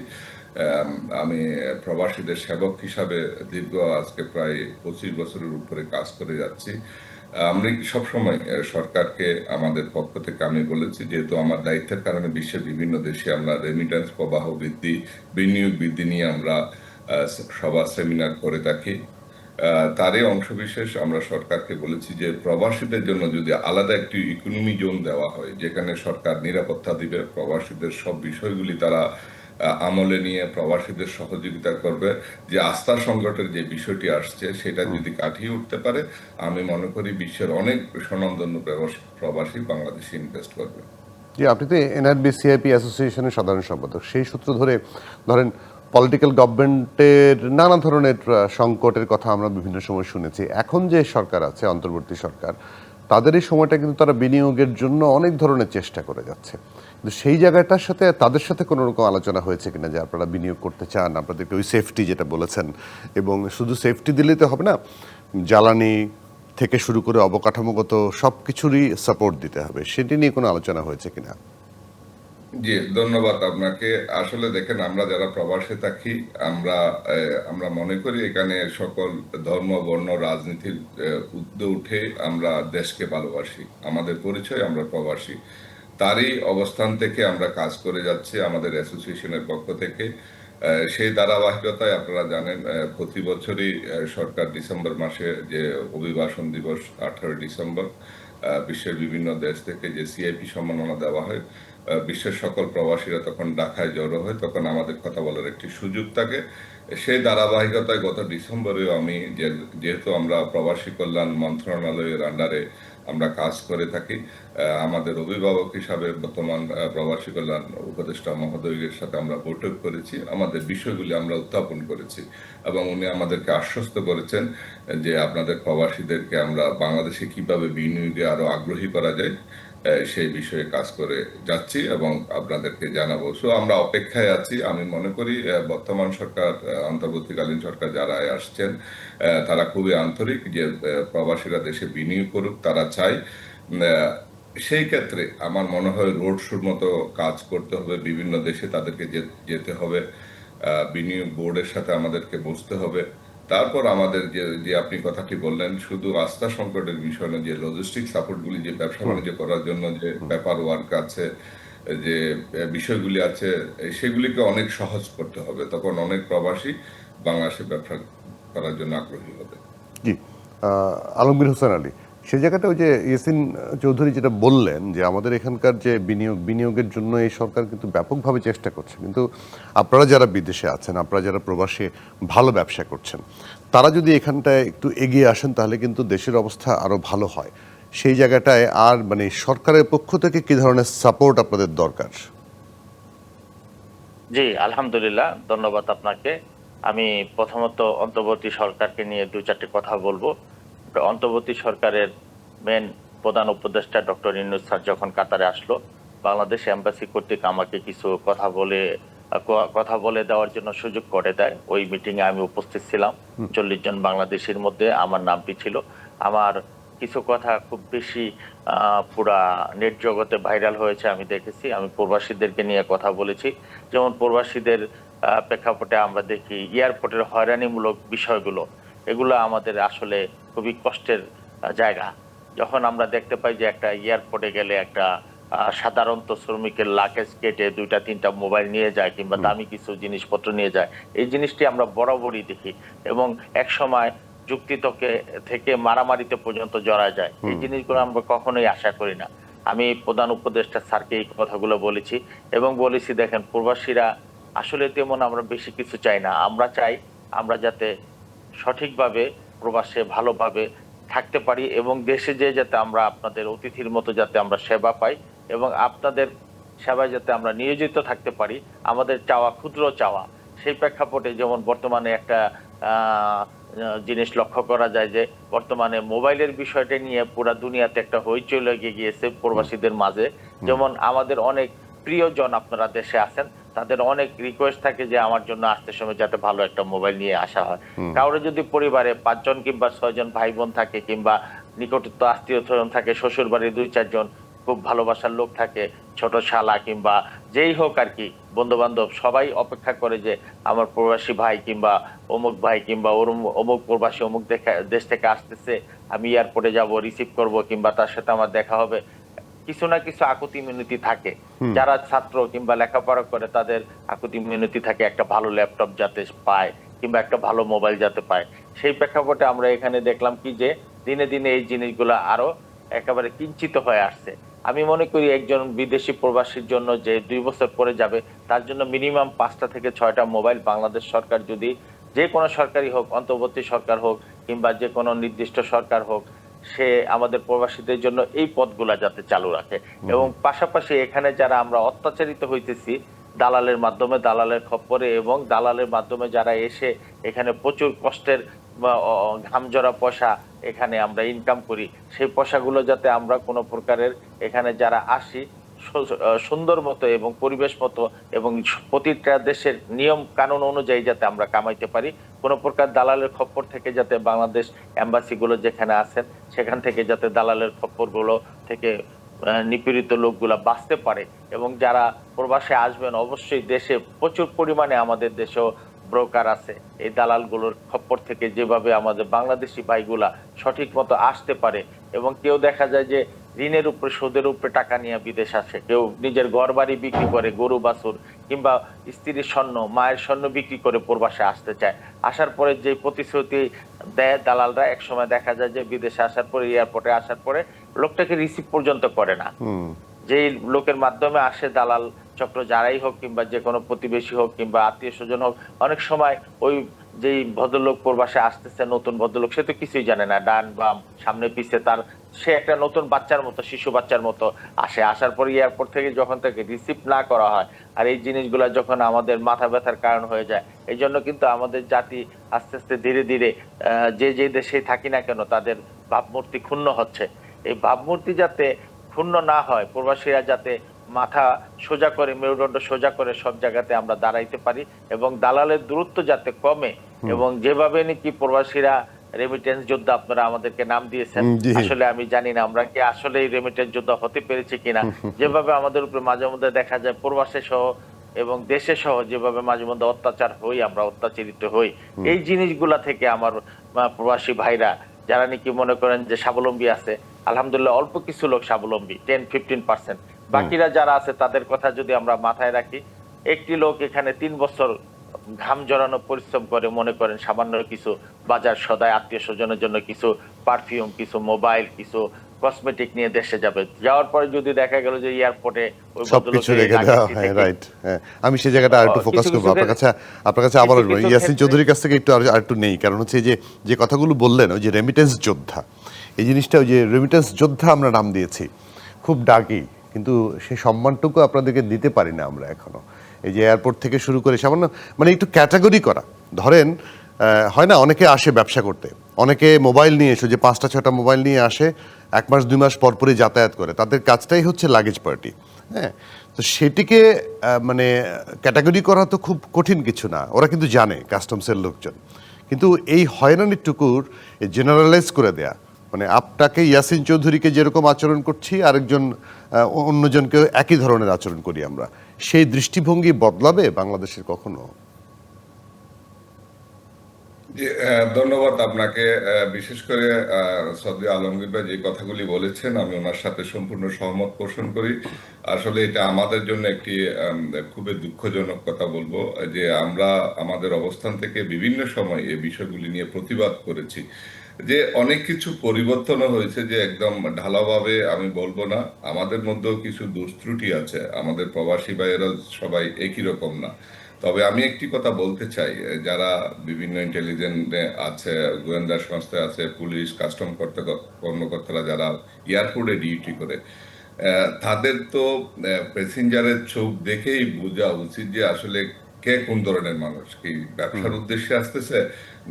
আমি প্রবাসীদের সেবক হিসাবে দীর্ঘ আজকে প্রায় 25 বছরের উপরে কাজ করে যাচ্ছি। আমি সবসময় সরকারকে আমাদের পক্ষ থেকে আমি বলেছি, যেহেতু আমার দায়িত্বের কারণে বিশ্বের বিভিন্ন দেশে আমরা রেমিটেন্স প্রবাহ বৃদ্ধি, বিনিয়োগ বৃদ্ধি নিয়ে আমরা সভা সেমিনার করে থাকি। তারই অংশবিশেষ আমরা সরকারকে বলেছি যে প্রবাসীদের জন্য যদি আলাদা একটি ইকোনমি জোন দেওয়া হয়, যেখানে সরকার নিরাপত্তা দিবে, প্রবাসীদের সব বিষয়গুলি তারা আমলে নিয়ে প্রবাসীদের সহযোগিতা করবে, যে আস্থা সংকটের যে বিষয়টি আসছে সেটা যদি কাটিয়ে উঠতে পারে, আমি মনে করি বিশ্বের অনেক স্বনামধন্য প্রবাসী বাংলাদেশে ইনভেস্ট করবে। জি, আপনি তো এনআরবি সিআইপি অ্যাসোসিয়েশনের সাধারণ সম্পাদক, সেই সূত্র ধরে ধরেন পলিটিক্যাল গভর্নমেন্টের নানা ধরনের সংকটের কথা আমরা বিভিন্ন সময় শুনেছি। এখন যে সরকার আছে, অন্তর্বর্তী সরকার, তাদের এই সময়টা কিন্তু তারা বিনিয়োগের জন্য অনেক ধরনের চেষ্টা করে যাচ্ছে, কিন্তু সেই জায়গাটার সাথে তাদের সাথে কোনো রকম আলোচনা হয়েছে কিনা যে আপনারা বিনিয়োগ করতে চান, আপনাদেরকে ওই সেফটি যেটা বলেছেন, এবং শুধু সেফটি দিলেই তো হবে না, জ্বালানি থেকে শুরু করে অবকাঠামোগত সব কিছুরই সাপোর্ট দিতে হবে, সেটি নিয়ে কোনো আলোচনা হয়েছে কিনা? জি, ধন্যবাদ আপনাকে। আসলে দেখেন, আমরা যারা প্রবাসে থাকি, আমরা আমরা মনে করি এখানে সকল ধর্ম, বর্ণ, রাজনীতির ঊর্ধ্বে উঠে আমরা দেশকে ভালোবাসি। আমাদের পরিচয় আমরা প্রবাসী। তারই অবস্থান থেকে আমরা কাজ করে যাচ্ছি আমাদের অ্যাসোসিয়েশনের পক্ষ থেকে। সেই ধারাবাহিকতায় আপনারা জানেন প্রতি বছরই সরকার ডিসেম্বর মাসে যে অভিবাসন দিবস 18 ডিসেম্বর বিশ্বের বিভিন্ন দেশ থেকে যে সিআইপি সম্মাননা দেওয়া হয়, বিশ্বের সকল প্রবাসীরা তখন ঢাকায় জড়ো হয়, তখন আমাদের কথা বলার একটি সুযোগ থাকে। সেই ধারাবাহিকতায় গত ডিসেম্বরেও আমি, যেহেতু আমরা প্রবাসী কল্যাণ মন্ত্রণালয়ের আন্ডারে আমরা কাজ করে থাকি, আমাদের অভিভাবক হিসাবে বর্তমান প্রবাসী কল্যাণ উপদেষ্টা মহোদয়ের সাথে আমরা বৈঠক করেছি, আমাদের বিষয়গুলি আমরা উত্থাপন করেছি, এবং উনি আমাদেরকে আশ্বস্ত করেছেন যে আপনাদের প্রবাসীদেরকে আমরা বাংলাদেশে কিভাবে বিনিয়োগে আরো আগ্রহী করা যায় সেই বিষয়ে কাজ করে যাচ্ছি এবং আপনাদেরকে জানাবো। সো আমরা অপেক্ষায় আছি। আমি মনে করি বর্তমান সরকার, অন্তর্বর্তীকালীন সরকার যারা আসছেন, তারা খুবই আন্তরিক যে প্রবাসীরা দেশে বিনিয়োগ করুক, তারা চায়। সেই ক্ষেত্রে আমার মনে হয় রোড শোর মতো কাজ করতে হবে, বিভিন্ন দেশে তাদেরকে যেতে হবে, বিনিয়োগ বোর্ডের সাথে আমাদেরকে বসতে হবে। তারপর আমাদের যে যে আপনি কথাটি বললেন, শুধু আস্থা সংকটের বিষয় না, যে লজিস্টিক সাপোর্টগুলি, যে ব্যবসা বাণিজ্য করার জন্য যে পেপার ওয়ার্ক আছে, যে বিষয়গুলি আছে, সেগুলিকে অনেক সহজ করতে হবে, তখন অনেক প্রবাসী বাংলাদেশে ব্যবসা করার জন্য আগ্রহী হবে। জি, আলমগীর হোসেন আলী, সেই জায়গাটা ওই যে ইয়াসিন চৌধুরী যেটা বললেন যে আমাদের এখানকার যে বিনিয়োগের জন্য এই সরকার কিন্তু ব্যাপকভাবে চেষ্টা করছে, কিন্তু আপনারা যারা বিদেশে আছেন, আপনারা যারা প্রবাসে ভালো ব্যবসা করছেন, তারা যদি এখানটায় একটু এগিয়ে আসেন তাহলে কিন্তু দেশের অবস্থা আরো ভালো হয়। সেই জায়গাটায় আর মানে সরকারের পক্ষ থেকে কি ধরনের সাপোর্ট আপনাদের দরকার? জি, আলহামদুলিল্লাহ, ধন্যবাদ আপনাকে। আমি প্রথমত অন্তর্বর্তী সরকারকে নিয়ে 2-4টি কথা বলবো। অন্তর্বর্তী সরকারের মেন প্রধান উপদেষ্টা ডক্টর ইউনূস স্যার যখন কাতারে আসলো, বাংলাদেশ এম্বাসি কর্তৃক আমাকে কিছু কথা বলে দেওয়ার জন্য সুযোগ করে দেয়। ওই মিটিং এ আমি উপস্থিত ছিলাম। 40 জন বাংলাদেশির মধ্যে আমার নামটি ছিল। আমার কিছু কথা খুব বেশি পুরা নেট জগতে ভাইরাল হয়েছে, আমি দেখেছি। আমি প্রবাসীদেরকে নিয়ে কথা বলেছি। যেমন প্রবাসীদের প্রেক্ষাপটে আমরা দেখি এয়ারপোর্টের হয়রানিমূলক বিষয়গুলো, এগুলো আমাদের আসলে খুবই কষ্টের জায়গা। যখন আমরা দেখতে পাই যে একটা এয়ারপোর্টে গেলে একটা সাধারণত শ্রমিকের লাকেজ কেটে 2-3টা মোবাইল নিয়ে যায় কিংবা দামি কিছু জিনিসপত্র নিয়ে যায়, এই জিনিসটি আমরা বরাবরই দেখি এবং এক সময় যুক্তি থেকে মারামারিতে পর্যন্ত জড়া যায়। এই জিনিসগুলো আমরা কখনোই আশা করি না। আমি প্রধান উপদেষ্টা স্যারকে এই কথাগুলো বলেছি এবং বলেছি, দেখেন, প্রবাসীরা আসলে তেমন আমরা বেশি কিছু চাই না। আমরা চাই আমরা যাতে সঠিকভাবে প্রবাসে ভালোভাবে থাকতে পারি এবং দেশে যেয়ে যাতে আমরা আপনাদের অতিথির মতো যাতে আমরা সেবা পাই এবং আপনাদের সেবায় যাতে আমরা নিয়োজিত থাকতে পারি। আমাদের চাওয়া ক্ষুদ্র চাওয়া। সেই প্রেক্ষাপটে যেমন বর্তমানে একটা জিনিস লক্ষ্য করা যায় যে বর্তমানে মোবাইলের বিষয়টা নিয়ে পুরা দুনিয়াতে একটা হইচই লেগে গিয়েছে প্রবাসীদের মাঝে। যেমন আমাদের অনেক প্রিয়জন আপনারা দেশে আছেন, তাদের অনেক রিকোয়েস্ট থাকে যে আমার জন্য আসতে সময় যাতে ভালো একটা মোবাইল নিয়ে আসা হয়। কারোর যদি পরিবারে 5 জন কিংবা 6 জন ভাই বোন থাকে কিংবা নিকটস্থ আত্মীয় স্বজন থাকে, শ্বশুর বাড়ির 2-4 জন খুব ভালোবাসার লোক থাকে, ছোট শালা কিংবা যেই হোক আর কি, বন্ধু বান্ধব সবাই অপেক্ষা করে যে আমার প্রবাসী ভাই কিংবা অমুক ভাই কিংবা অমুক প্রবাসী অমুক দেশ থেকে আসতেছে, আমি এয়ারপোর্টে যাব, রিসিভ করব কিংবা তার সাথে আমার দেখা হবে। কিছু না কিছু আকুতি মিনতি থাকে। যারা ছাত্র কিংবা লেখাপড়া করে তাদের আকুতি মিনতি থাকে একটা ভালো ল্যাপটপ যাতে পায় কিংবা একটা ভালো মোবাইল যাতে পায়। সেই প্রেক্ষাপটে আমরা এখানে দেখলাম কি যে দিনে দিনে এই জিনিসগুলো আরো একেবারে কিঞ্চিত হয়ে আসছে। আমি মনে করি একজন বিদেশি প্রবাসীর জন্য যে 2 বছর পরে যাবে, তার জন্য মিনিমাম 5টা থেকে 6টা মোবাইল বাংলাদেশ সরকার যদি, যে কোনো সরকারি হোক, অন্তর্বর্তী সরকার হোক কিংবা যে কোনো নির্দিষ্ট সরকার হোক, সে আমাদের প্রবাসীদের জন্য এই পদগুলা যাতে চালু রাখে। এবং পাশাপাশি এখানে যারা আমরা অত্যাচারিত হইতেছি দালালের মাধ্যমে, দালালের খপ্পরে এবং দালালের মাধ্যমে যারা এসে এখানে প্রচুর কষ্টের ঘামজরা পয়সা এখানে আমরা ইনকাম করি, সেই পয়সাগুলো যাতে আমরা কোনো প্রকারের এখানে যারা আসি সুন্দর মতো এবং পরিবেশ মতো এবং প্রতিটা দেশের নিয়ম কানুন অনুযায়ী যাতে আমরা কামাইতে পারি, কোনো প্রকার দালালের খপ্পর থেকে যাতে বাংলাদেশ এম্বাসিগুলো যেখানে আছেন সেখান থেকে যাতে দালালের খপ্পরগুলো থেকে নিপীড়িত লোকগুলা বাঁচতে পারে। এবং যারা প্রবাসে আসবেন অবশ্যই দেশে প্রচুর পরিমাণে আমাদের দেশেও ব্রোকার আছে, এই দালালগুলোর খপ্পর থেকে যেভাবে আমাদের বাংলাদেশি ভাইগুলা সঠিক মতো আসতে পারে। এবং কেউ দেখা যায় যে ঋণের উপরে সুদের উপরে টাকা নিয়ে বিদেশ আসে, কেউ নিজের ঘর বাড়ি বিক্রি করে, গরু বাছুর কিংবা স্ত্রীর স্বর্ণ, মায়ের স্বর্ণ বিক্রি করে প্রবাসে আসতে চায়। আসার পরে যে প্রতিশ্রুতি দেয় দালালরা, এক সময় দেখা যায় যে বিদেশে আসার পরে, এয়ারপোর্টে আসার পরে লোকটাকে রিসিভ পর্যন্ত করে না। যেই লোকের মাধ্যমে আসে দালাল চক্র যারাই হোক কিংবা যে কোনো প্রতিবেশী হোক কিংবা আত্মীয় স্বজন হোক, অনেক সময় ওই যেই ভদ্রলোক প্রবাসে আসতেছে, নতুন ভদ্রলোক, সে তো কিছুই জানে না, ডান বাম সামনে পিছে তার, সে একটা নতুন বাচ্চার মতো, শিশু বাচ্চার মতো আসে। আসার পরে এয়ারপোর্ট থেকে যখন তাকে রিসিভ না করা হয়, আর এই জিনিসগুলো যখন আমাদের মাথা ব্যথার কারণ হয়ে যায়, এই জন্য কিন্তু আমাদের জাতি আস্তে আস্তে ধীরে ধীরে যে দেশে থাকি না কেন তাদের ভাবমূর্তি ক্ষুণ্ণ হচ্ছে। এই ভাবমূর্তি যাতে ক্ষুণ্ণ না হয়, প্রবাসীরা যাতে মাথা সোজা করে, মেরুদণ্ড সোজা করে সব জায়গাতে আমরা দাঁড়াইতে পারি এবং দালালের দূরত্ব যাতে কমে। এবং যেভাবে নাকি প্রবাসীরা রেমিটেন্স যোদ্ধা আপনারা আমাদেরকে নাম দিয়েছেন, আসলে আমি জানি না আমরা কি আসলে এই রেমিটেন্স যোদ্ধা হতে পেরেছি কিনা। যেভাবে আমাদের উপরে মাঝে মধ্যে দেখা যায় প্রবাসে সহ এবং দেশে সহ যেভাবে মাঝে মধ্যে অত্যাচার হই, আমরা অত্যাচারিত হই, এই জিনিসগুলা থেকে আমার প্রবাসী ভাইরা যারা নাকি মনে করেন যে স্বাবলম্বী আছে, আলহামদুলিল্লাহ অল্প কিছু লোক স্বাবলম্বী, 10-15%, বাকিরা যারা আছে তাদের কথা যদি আমরা মাথায় রাখি, একটি লোক এখানে 3 বছর ঘাম জড়ানো পরিশ্রম করে, মনে করেন সামান্য কিছু বাজার সদায়, আত্মীয় স্বজনের জন্য কিছু পারফিউম, কিছু মোবাইল, কিছু কসমেটিক নিয়ে দেশে যাবে। যাওয়ার পরে যদি দেখা গেল যে এয়ারপোর্টে ওই সবকিছু ভদ্রলোকের রেখে দেওয়া লাগেজটি হয়, থেকে রাইট। হ্যাঁ, আমি সেই জায়গাটা আরেকটু ফোকাস কিছু করবো কিছু আপনার কাছে আবার কিছু আসবো। কিছু ইয়াসিন ক্ষেত্রে চৌধুরীর কাছ থেকে একটু আরেকটু নেই, কারণ হচ্ছে যে কথাগুলো বললেন, ওই যে রেমিটেন্স যোদ্ধা, এই জিনিসটা, ওই যে রেমিটেন্স যোদ্ধা আমরা নাম দিয়েছি, খুব ডাকি, কিন্তু সেই সম্মানটুকু আপনাদেরকে দিতে পারি না আমরা এখনো। এই যে এয়ারপোর্ট থেকে শুরু করে সামান্য মানে একটু ক্যাটাগরি করা, ধরেন হয় না, অনেকে আসে ব্যবসা করতে, অনেকে মোবাইল নিয়ে এসে যে 5টা 6টা মোবাইল নিয়ে আসে, 1 মাস 2 মাস পর পরই যাতায়াত করে, তাদের কাজটাই হচ্ছে লাগেজ পার্টি। হ্যাঁ, তো সেটিকে মানে ক্যাটাগরি করা তো খুব কঠিন কিছু না, ওরা কিন্তু জানে কাস্টমসের লোকজন, কিন্তু এই হয়রানিটুকুর জেনারেলাইজ করে দেয়া, মানে আপনাকে ইয়াসিন চৌধুরীকে যেরকম আচরণ করছি আরেকজন অন্যজনকেও একই ধরনের আচরণ করি আমরা, সেই দৃষ্টিভঙ্গি বদলাবে বাংলাদেশের কখনো? জি, ধন্যবাদ আপনাকে। বিশেষ করে সৌদি আলমগীর ভাই যে কথাগুলি বলেছেন, আমি ওনার সাথে সম্পূর্ণ সহমত পোষণ করি। আসলে এটা আমাদের জন্য একটি খুবই দুঃখজনক কথা বলবো, যে আমরা আমাদের অবস্থান থেকে বিভিন্ন সময় এই বিষয়গুলি নিয়ে প্রতিবাদ করেছি, যে অনেক কিছু পরিবর্তনও হয়েছে, যে একদম ঢালাওভাবে আমি বলবো না, আমাদের মধ্যেও কিছু দোষ ত্রুটি আছে, আমাদের প্রবাসী ভাইয়েরা সবাই একই রকম না। তবে আমি একটি কথা বলতে চাই, যারা বিভিন্ন ইন্টেলিজেন্সে আছে, গোয়েন্দা সংস্থায় আছে, পুলিশ, কাস্টম কর্মকর্তারা যারা এয়ারপোর্টে ডিউটি করে, তাদের তো প্যাসেঞ্জারের চোখ দেখেই বোঝা উচিত যে আসলে কে কোন ধরনের মানুষ, কি ব্যবসার উদ্দেশ্যে আসতেছে,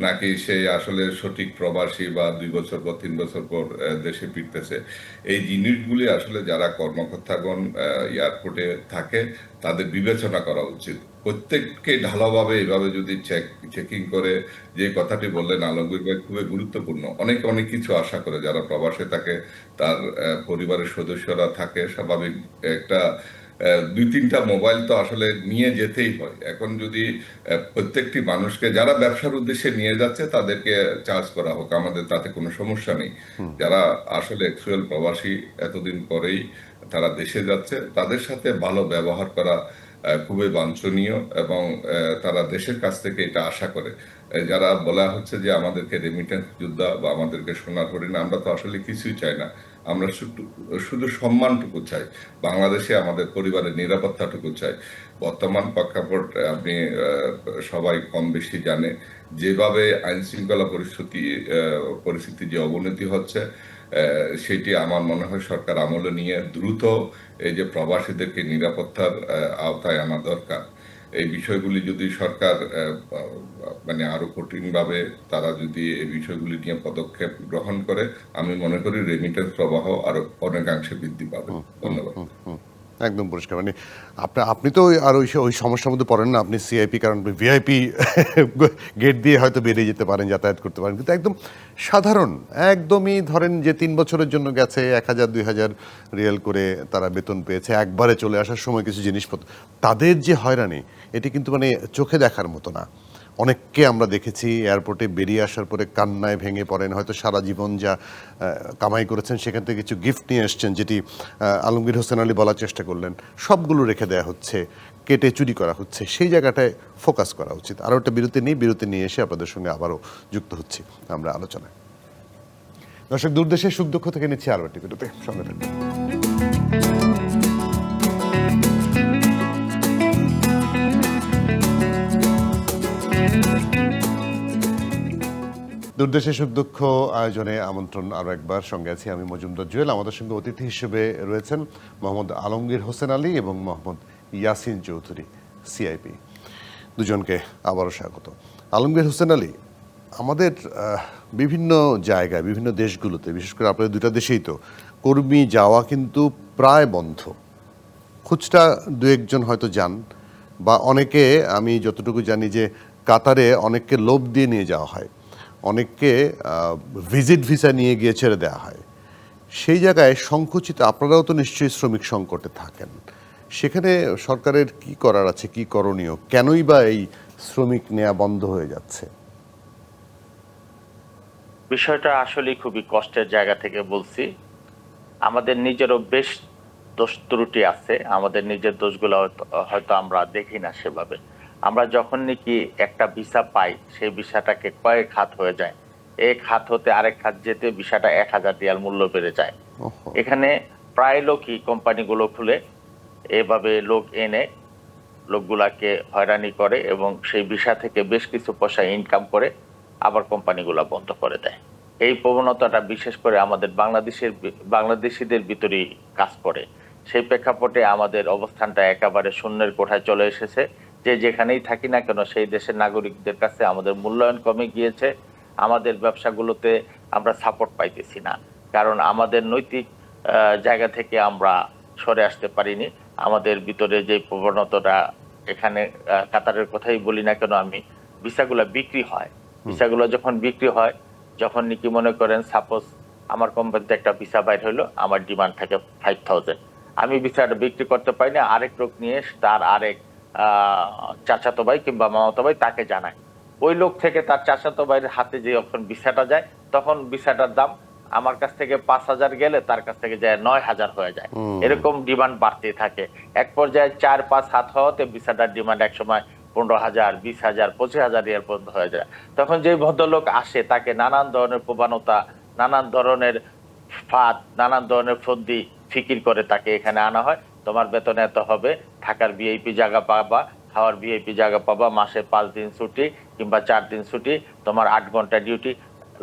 নাকি সে আসলে সঠিক প্রবাসী বা 2 বছর পর 3 বছর পর দেশে ফিরতেছে। এই জিনিসগুলি আসলে যারা কর্মকর্তাগণ এয়ারপোর্টে থাকে তাদের বিবেচনা করা উচিত। প্রত্যেককে ঢালাওভাবে এইভাবে যদি চেকিং করে, যে কথাটি বললেন আলমগীর ভাই খুবই গুরুত্বপূর্ণ, অনেক অনেক কিছু আশা করে যারা প্রবাসে থাকে, তার পরিবারের সদস্যরা থাকে, স্বাভাবিক একটা 2-3টা মোবাইল তো আসলে নিয়ে যেতেই হয়। এখন যদি প্রত্যেকটি মানুষকে যারা ব্যবসার উদ্দেশ্যে নিয়ে যাচ্ছে তাদেরকে চার্জ করা হোক, আমাদের তাতে কোনো সমস্যা নেই। যারা আসলে অ্যাকচুয়াল প্রবাসী, এতদিন পরেই তারা দেশে যাচ্ছে, তাদের সাথে ভালো ব্যবহার করা খুবই বাঞ্ছনীয়, এবং তারা দেশের কাছ থেকে এটা আশা করে। যারা বলা হচ্ছে যে আমাদেরকে রেমিটেন্স যোদ্ধা বা আমাদেরকে সোনার হরিণ, আমরা তো আসলে কিছুই চাই না। আমরা শুধু সম্মানটুকু চাই, বাংলাদেশে আমাদের পরিবারের নিরাপত্তাটুকু চাই। বর্তমান প্রেক্ষাপট আপনি সবাই কম বেশি জানে, যেভাবে আইন শৃঙ্খলা পরিস্থিতি যে অবনতি হচ্ছে, সেটি আমার মনে হয় সরকার আমলে নিয়ে দ্রুত এই যে প্রবাসীদেরকে নিরাপত্তার আওতায় আনা দরকার। এই বিষয়গুলি যদি সরকার মানে আরো কঠিনভাবে তারা যদি এই বিষয়গুলি নিয়ে পদক্ষেপ গ্রহণ করে, আমি মনে করি রেমিটেন্স প্রবাহ আরো অনেকাংশে বৃদ্ধি পাবে। ধন্যবাদ। একদম পরিষ্কার, মানে আপনি তো আর ওই সমস্যার মধ্যে পড়েন না, আপনি সিআইপি, কারণ ভিআইপি গেট দিয়ে হয়তো বেরিয়ে যেতে পারেন, যাতায়াত করতে পারেন, কিন্তু একদম সাধারণ, একদমই ধরেন যে 3 বছরের জন্য গেছে, 1000-2000 রিয়াল করে তারা বেতন পেয়েছে, একবারে চলে আসার সময় কিছু জিনিসপত্র, তাদের যে হয়রানি, এটি কিন্তু মানে চোখে দেখার মতো না। অনেককে আমরা দেখেছি এয়ারপোর্টে বেরিয়ে আসার পরে কান্নায় ভেঙে পড়েন, হয়তো সারা জীবন যা কামাই করেছেন সেখান থেকে কিছু গিফট নিয়ে এসছেন, যেটি আলমগীর হোসেন আলী বলার চেষ্টা করলেন, সবগুলো রেখে দেওয়া হচ্ছে, কেটে চুরি করা হচ্ছে। সেই জায়গাটায় ফোকাস করা উচিত। আরও একটা বিরতি নিয়ে এসে আপনাদের সঙ্গে আবারও যুক্ত হচ্ছি আমরা আলোচনায়। দর্শক, দূরদেশের সুখ দুঃখ থেকে নিচ্ছি আরও একটি বিরতি, সঙ্গে থাকবেন। দূরদেশে সুখ দুঃখ আয়োজনে আমন্ত্রণ আরও একবার, সঙ্গে আছি আমি মজুমদার জুয়েল। আমাদের সঙ্গে অতিথি হিসেবে রয়েছেন মোহাম্মদ আলমগীর হোসেন আলী এবং মোহাম্মদ ইয়াসিন চৌধুরী, সিআইপি। দুজনকে আবারও স্বাগত। আলমগীর হোসেন আলী, আমাদের বিভিন্ন জায়গায়, বিভিন্ন দেশগুলোতে, বিশেষ করে আপনাদের 2টা দেশেই তো কর্মী যাওয়া কিন্তু প্রায় বন্ধ। খুচরা 2-1জন হয়তো যান, বা অনেকে, আমি যতটুকু জানি যে কাতারে অনেককে লোভ দিয়ে নিয়ে যাওয়া হয়, অনেককে ভিজিট ভিসা নিয়ে গিয়ে ছেড়ে দেওয়া হয়। সেই জায়গায় সংকুচিত, আপনারাও তো নিশ্চয়ই শ্রমিক সংকটে থাকেন, সেখানে সরকারের কি করার আছে, কি করণীয়, কেনই বা এই শ্রমিক নেওয়া বন্ধ হয়ে যাচ্ছে? বিষয়টা আসলে খুবই কষ্টের জায়গা থেকে বলছি। আমাদের নিজেরও বেশ দোষ ত্রুটি আছে, আমাদের নিজের দোষগুলো হয়তো আমরা দেখি না সেভাবে। আমরা যখন নাকি একটা ভিসা পাই, সেই ভিসাটাকে কয়েক হাত হয়ে যায়, এক হাত হতে আরেক হাত যেতে ভিসাটা 1000 রিয়াল মূল্য বেড়ে যায়। ওহো। এখানে প্রায় লোকই কোম্পানিগুলো খুলে এভাবে লোক এনে লোকগুলাকে হয়রানি করে এবং সেই ভিসা থেকে বেশ কিছু পয়সা ইনকাম করে আবার কোম্পানিগুলো বন্ধ করে দেয়। এই প্রবণতাটা বিশেষ করে আমাদের বাংলাদেশিদের ভিতরেই কাজ করে। সেই প্রেক্ষাপটে আমাদের অবস্থানটা একেবারে শূন্যের কোঠায় চলে এসেছে। যে যেখানেই থাকি না কেন সেই দেশের নাগরিকদের কাছে আমাদের মূল্যায়ন কমে গিয়েছে। আমাদের ব্যবসাগুলোতে আমরা সাপোর্ট পাইতেছি না, কারণ আমাদের নৈতিক জায়গা থেকে আমরা সরে আসতে পারিনি। আমাদের ভিতরে যে প্রবণতাটা, এখানে কাতারের কথাই বলি না কেন আমি, ভিসাগুলো বিক্রি হয়। ভিসাগুলো যখন বিক্রি হয়, যখন নাকি মনে করেন সাপোজ আমার কোম্পানিতে একটা ভিসা বাইর হলো, আমার ডিমান্ড থাকে 5000, আমি ভিসাটা বিক্রি করতে পারি না, আরেক লোক নিয়ে তার আরেক চাচাতো ভাই কিংবা মামাতো ভাই তাকে জানায়। ওই লোক থেকে তার চাচাতো ভাইয়ের হাতে যে যখন ভিসাটা যায়, তখন ভিসাটার দাম আমার কাছ থেকে 5000 গেলে তার কাছ থেকে যায় 9000 হয়ে যায়। এরকম ডিমান্ড বাড়তে থাকে। এক পর্যায়ে 4-5 হাত হওয়াতে ভিসাটার ডিমান্ড একসময় 15,000, 20,000, 25,000 রিয়াল পর্যন্ত হয়ে যায়। তখন যে ভদ্রলোক আসে তাকে নানান ধরনের প্রবণতা, নানান ধরনের ফাঁদ, নানান ধরনের ফন্দি ফিকির করে তাকে এখানে আনা হয়। তোমার বেতন এত হবে, থাকার ভিআইপি জায়গা পাবা, খাওয়ার ভিআইপি জায়গা পাবা, মাসে 5 দিন ছুটি কিংবা 4 দিন ছুটি, তোমার 8 ঘন্টা ডিউটি,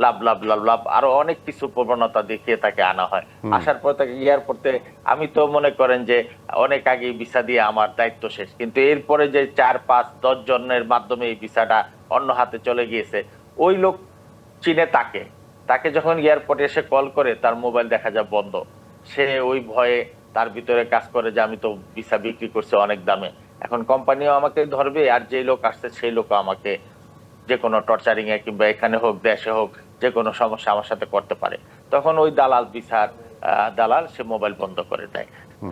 লাভ লাভ লাভ লাভ, আরো অনেক কিছু প্রবণতা দেখিয়ে তাকে আনা হয়। আসার পর তাকে এয়ারপোর্টে, আমি তো মনে করেন যে অনেক আগে ভিসা দিয়ে আমার দায়িত্ব শেষ, কিন্তু এরপরে যে 4-5-10 জনের মাধ্যমে এই ভিসাটা অন্য হাতে চলে গিয়েছে, ওই লোক চিনে তাকে। তাকে যখন এয়ারপোর্টে এসে কল করে, তার মোবাইল দেখা যায় বন্ধ। সে ওই ভয়ে তার ভিতরে কাজ করে যে আমি তো ভিসা বিক্রি করছি অনেক দামে, এখন কোম্পানিও আমাকে ধরবে, আর যে লোক আসছে সেই লোকও আমাকে যে কোনো টর্চারিং এ কিংবা এখানে হোক দেশে হোক যে কোনো সমস্যা আমার সাথে করতে পারে। তখন ওই দালাল, ভিসার দালাল, সে মোবাইল বন্ধ করে দেয়।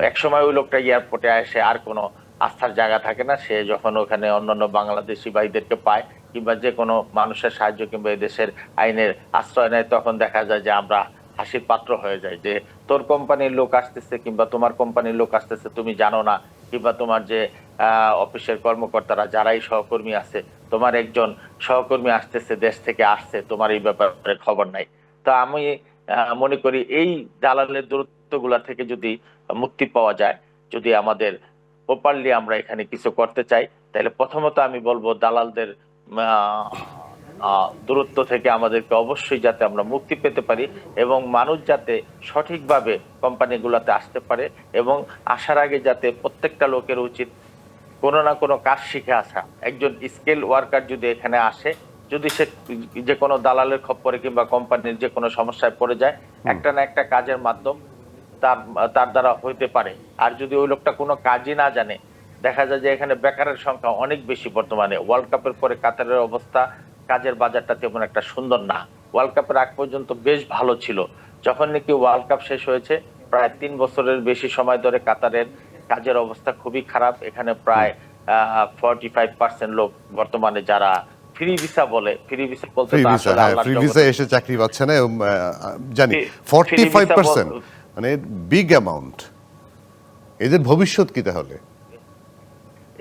এক সময় ওই লোকটা এয়ারপোর্টে এসে আর কোনো আস্থার জায়গা থাকে না। সে যখন ওখানে অন্যান্য বাংলাদেশি ভাইদেরকে পায় কিংবা যে কোনো মানুষের সাহায্য কিংবা এই দেশের আইনের আশ্রয় নেয়, তখন দেখা যায় যে আমরা হাসির পাত্র হয়ে যায় যে তোর কোম্পানির লোক আসতেছে কিংবা তোমার কোম্পানির লোক আসতেছে, তুমি জানো না, কিংবা তোমার যে অফিসের কর্মকর্তারা যারাই সহকর্মী আছে, তোমার একজন সহকর্মী আসতেছে, দেশ থেকে আসছে, তোমার এই ব্যাপারে খবর নাই। তো আমি মনে করি এই দালালের দূরত্বগুলা থেকে যদি মুক্তি পাওয়া যায়, যদি আমাদের প্রপারলি আমরা এখানে কিছু করতে চাই, তাহলে প্রথমত আমি বলবো দালালদের দূরত্ব থেকে আমাদেরকে অবশ্যই যাতে আমরা মুক্তি পেতে পারি এবং মানুষ যাতে সঠিকভাবে কোম্পানিগুলোতে আসতে পারে, এবং আসার আগে যাতে প্রত্যেকটা লোকের উচিত কোনো না কোনো কাজ শিখে আসা। একজন স্কিল ওয়ার্কার যদি এখানে আসে, যদি সে যে কোনো দালালের খপ্পরে কিংবা কোম্পানির যে কোনো সমস্যায় পড়ে যায়, একটা না একটা কাজের মাধ্যম তার দ্বারা হইতে পারে। আর যদি ওই লোকটা কোনো কাজই না জানে, দেখা যায় যে এখানে বেকারের সংখ্যা অনেক বেশি। বর্তমানে ওয়ার্ল্ড কাপের পরে কাতারের অবস্থা, কাজের বাজারটা তেমন একটা সুন্দর না। ওয়ার্ল্ড কাপের আগ পর্যন্ত বেশ ভালো ছিল। যখন নাকি ওয়ার্ল্ড কাপ শেষ হয়েছে, প্রায় 3 বছরের বেশি সময় ধরে কাতারের কাজের অবস্থা খুবই খারাপ। এখানে প্রায় 45% লোক বর্তমানে যারা ফ্রি ভিসা বলে, ফ্রি ভিসা বলতে ফ্রি তো ভিসা, আসলে হ্যাঁ, আল্লাহর ফ্রি জগতে ভিসা এসে চাকরি পাচ্ছে না, জানি ফ্রি ভিসা 45%, মানে বিগ অ্যামাউন্ট। এদের ভবিষ্যৎ কি তাহলে?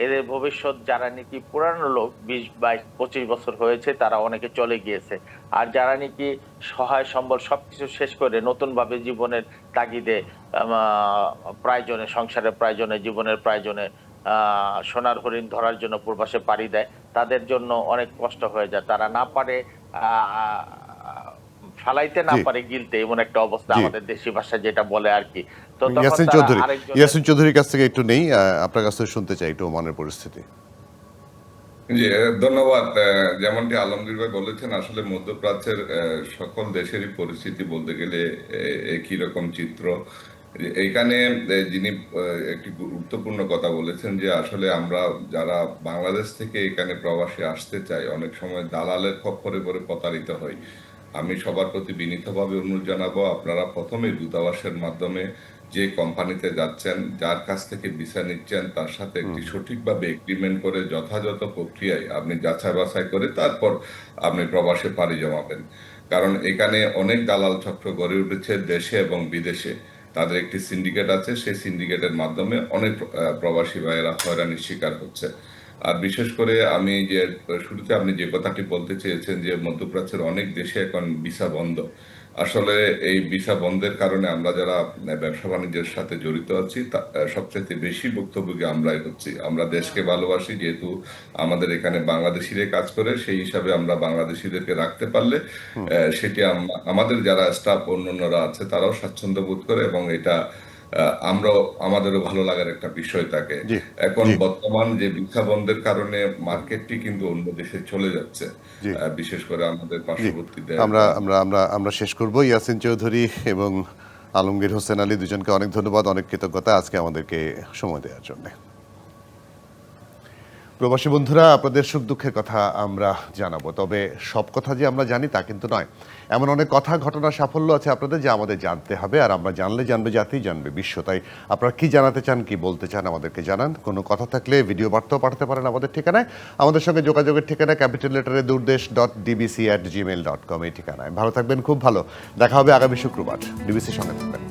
এদের ভবিষ্যৎ, যারা নাকি পুরানো লোক 20-22-25 বছর হয়েছে, তারা অনেকে চলে গিয়েছে। আর যারা নাকি সহায় সম্বল সবকিছু শেষ করে নতুন ভাবে জীবনের তাগিদে, প্রয়োজনে, সংসারের প্রয়োজনে, জীবনের প্রয়োজনে সোনার হরিণ ধরার জন্য প্রবাসে পাড়ি দেয়, তাদের জন্য অনেক কষ্ট হয়ে যায়। তারা না পারে ফালাইতে, না পারে গিলতে, এমন একটা অবস্থা আমাদের দেশি ভাষা যেটা বলে আর কি। তো তখন ইয়াসিন চৌধুরীর কাছ থেকে একটু নেই, আপনার কাছ থেকে শুনতে চাই একটু ওমানের পরিস্থিতি। জি, ধন্যবাদ। যেমনটি আলমগীর ভাই বলেছেন, আসলে মধ্যপ্রাচ্যের সকল দেশেরই পরিস্থিতি বলতে গেলে একই রকম চিত্র। এইখানে যিনি একটি গুরুত্বপূর্ণ কথা বলেছেন যে আসলে আমরা যারা বাংলাদেশ থেকে এখানে প্রবাসী আসতে চাই, অনেক সময় দালালের খপ্পরে পড়ে প্রতারিত হই। আমি সবার প্রতি বিনীতভাবে অনুরোধ জানাবো, আপনারা প্রথমে দূতাবাসের মাধ্যমে যে কোম্পানিতে যাচ্ছেন, যার কাছ থেকে ভিসা নিচ্ছেন, তার সাথে একটি সঠিকভাবে এগ্রিমেন্ট করে যথাযথ প্রক্রিয়ায় আপনি যাচাই বাছাই করে তারপর আপনি প্রবাসে পাড়ি জমাবেন। কারণ এখানে অনেক দালাল চক্র গড়ে উঠেছে দেশে এবং বিদেশে। তাদের একটি সিন্ডিকেট আছে, সেই সিন্ডিকেটের মাধ্যমে অনেক প্রবাসী ভাইয়েরা হয়রানির শিকার হচ্ছে। আর বিশেষ করে আমি যে শুরুতে আপনি যে কথাটি বলতে চেয়েছেন যে মধ্যপ্রাচ্যের অনেক দেশে এখন ভিসা বন্ধ। আসলে এই ভিসা বন্ধের কারণে আমরা যারা ব্যবসা বাণিজ্যের সাথে জড়িত আছি সবচেয়ে বেশি ভুক্তভোগী আমরাই হচ্ছি। আমরা দেশকে ভালোবাসি, যেহেতু আমাদের এখানে বাংলাদেশিরাই কাজ করে, সেই হিসাবে আমরা বাংলাদেশিদেরকে রাখতে পারলে সেটি আমাদের যারা স্টাফ অন্যান্যরা আছে তারাও স্বাচ্ছন্দ্য বোধ করে, এবং এটা আমরাও আমাদেরও ভালো লাগার একটা বিষয় থাকে। জি এখন জি বর্তমান যে ভিসা বন্ধের কারণে মার্কেটটি কিন্তু অন্য দেশে চলে যাচ্ছে, জি বিশেষ করে আমাদের জি পার্শ্ববর্তী দেশ। আমরা আমরা আমরা আমরা শেষ করব। ইয়াসিন চৌধুরী এবং আলমগীর হোসেন আলী দুজনকে অনেক ধন্যবাদ, অনেক কৃতজ্ঞতা আজকে আমাদেরকে সময় দেওয়ার জন্য। প্রবাসী বন্ধুরা, আপনাদের সুখ দুঃখের কথা আমরা জানাবো, তবে সব কথা যে আমরা জানি তা কিন্তু নয়। এমন অনেক কথা, ঘটনা, সাফল্য আছে আপনাদের যা আমাদের জানতে হবে, আর আমরা জানলে জানবে জাতি, জানবে বিশ্ব। তাই আপনারা কি জানাতে চান, কি বলতে চান আমাদেরকে জানান। কোনো কথা থাকলে ভিডিও বার্তাও পাঠাতে পারেন আমাদের ঠিকানায়। আমাদের সঙ্গে যোগাযোগের ঠিকানা ক্যাপিটাল লেটারে durdesh.dbc@gmail.com এই ঠিকানায়। ভালো থাকবেন, খুব ভালো। দেখা হবে আগামী শুক্রবার। ডিবিসির সঙ্গে থাকবেন।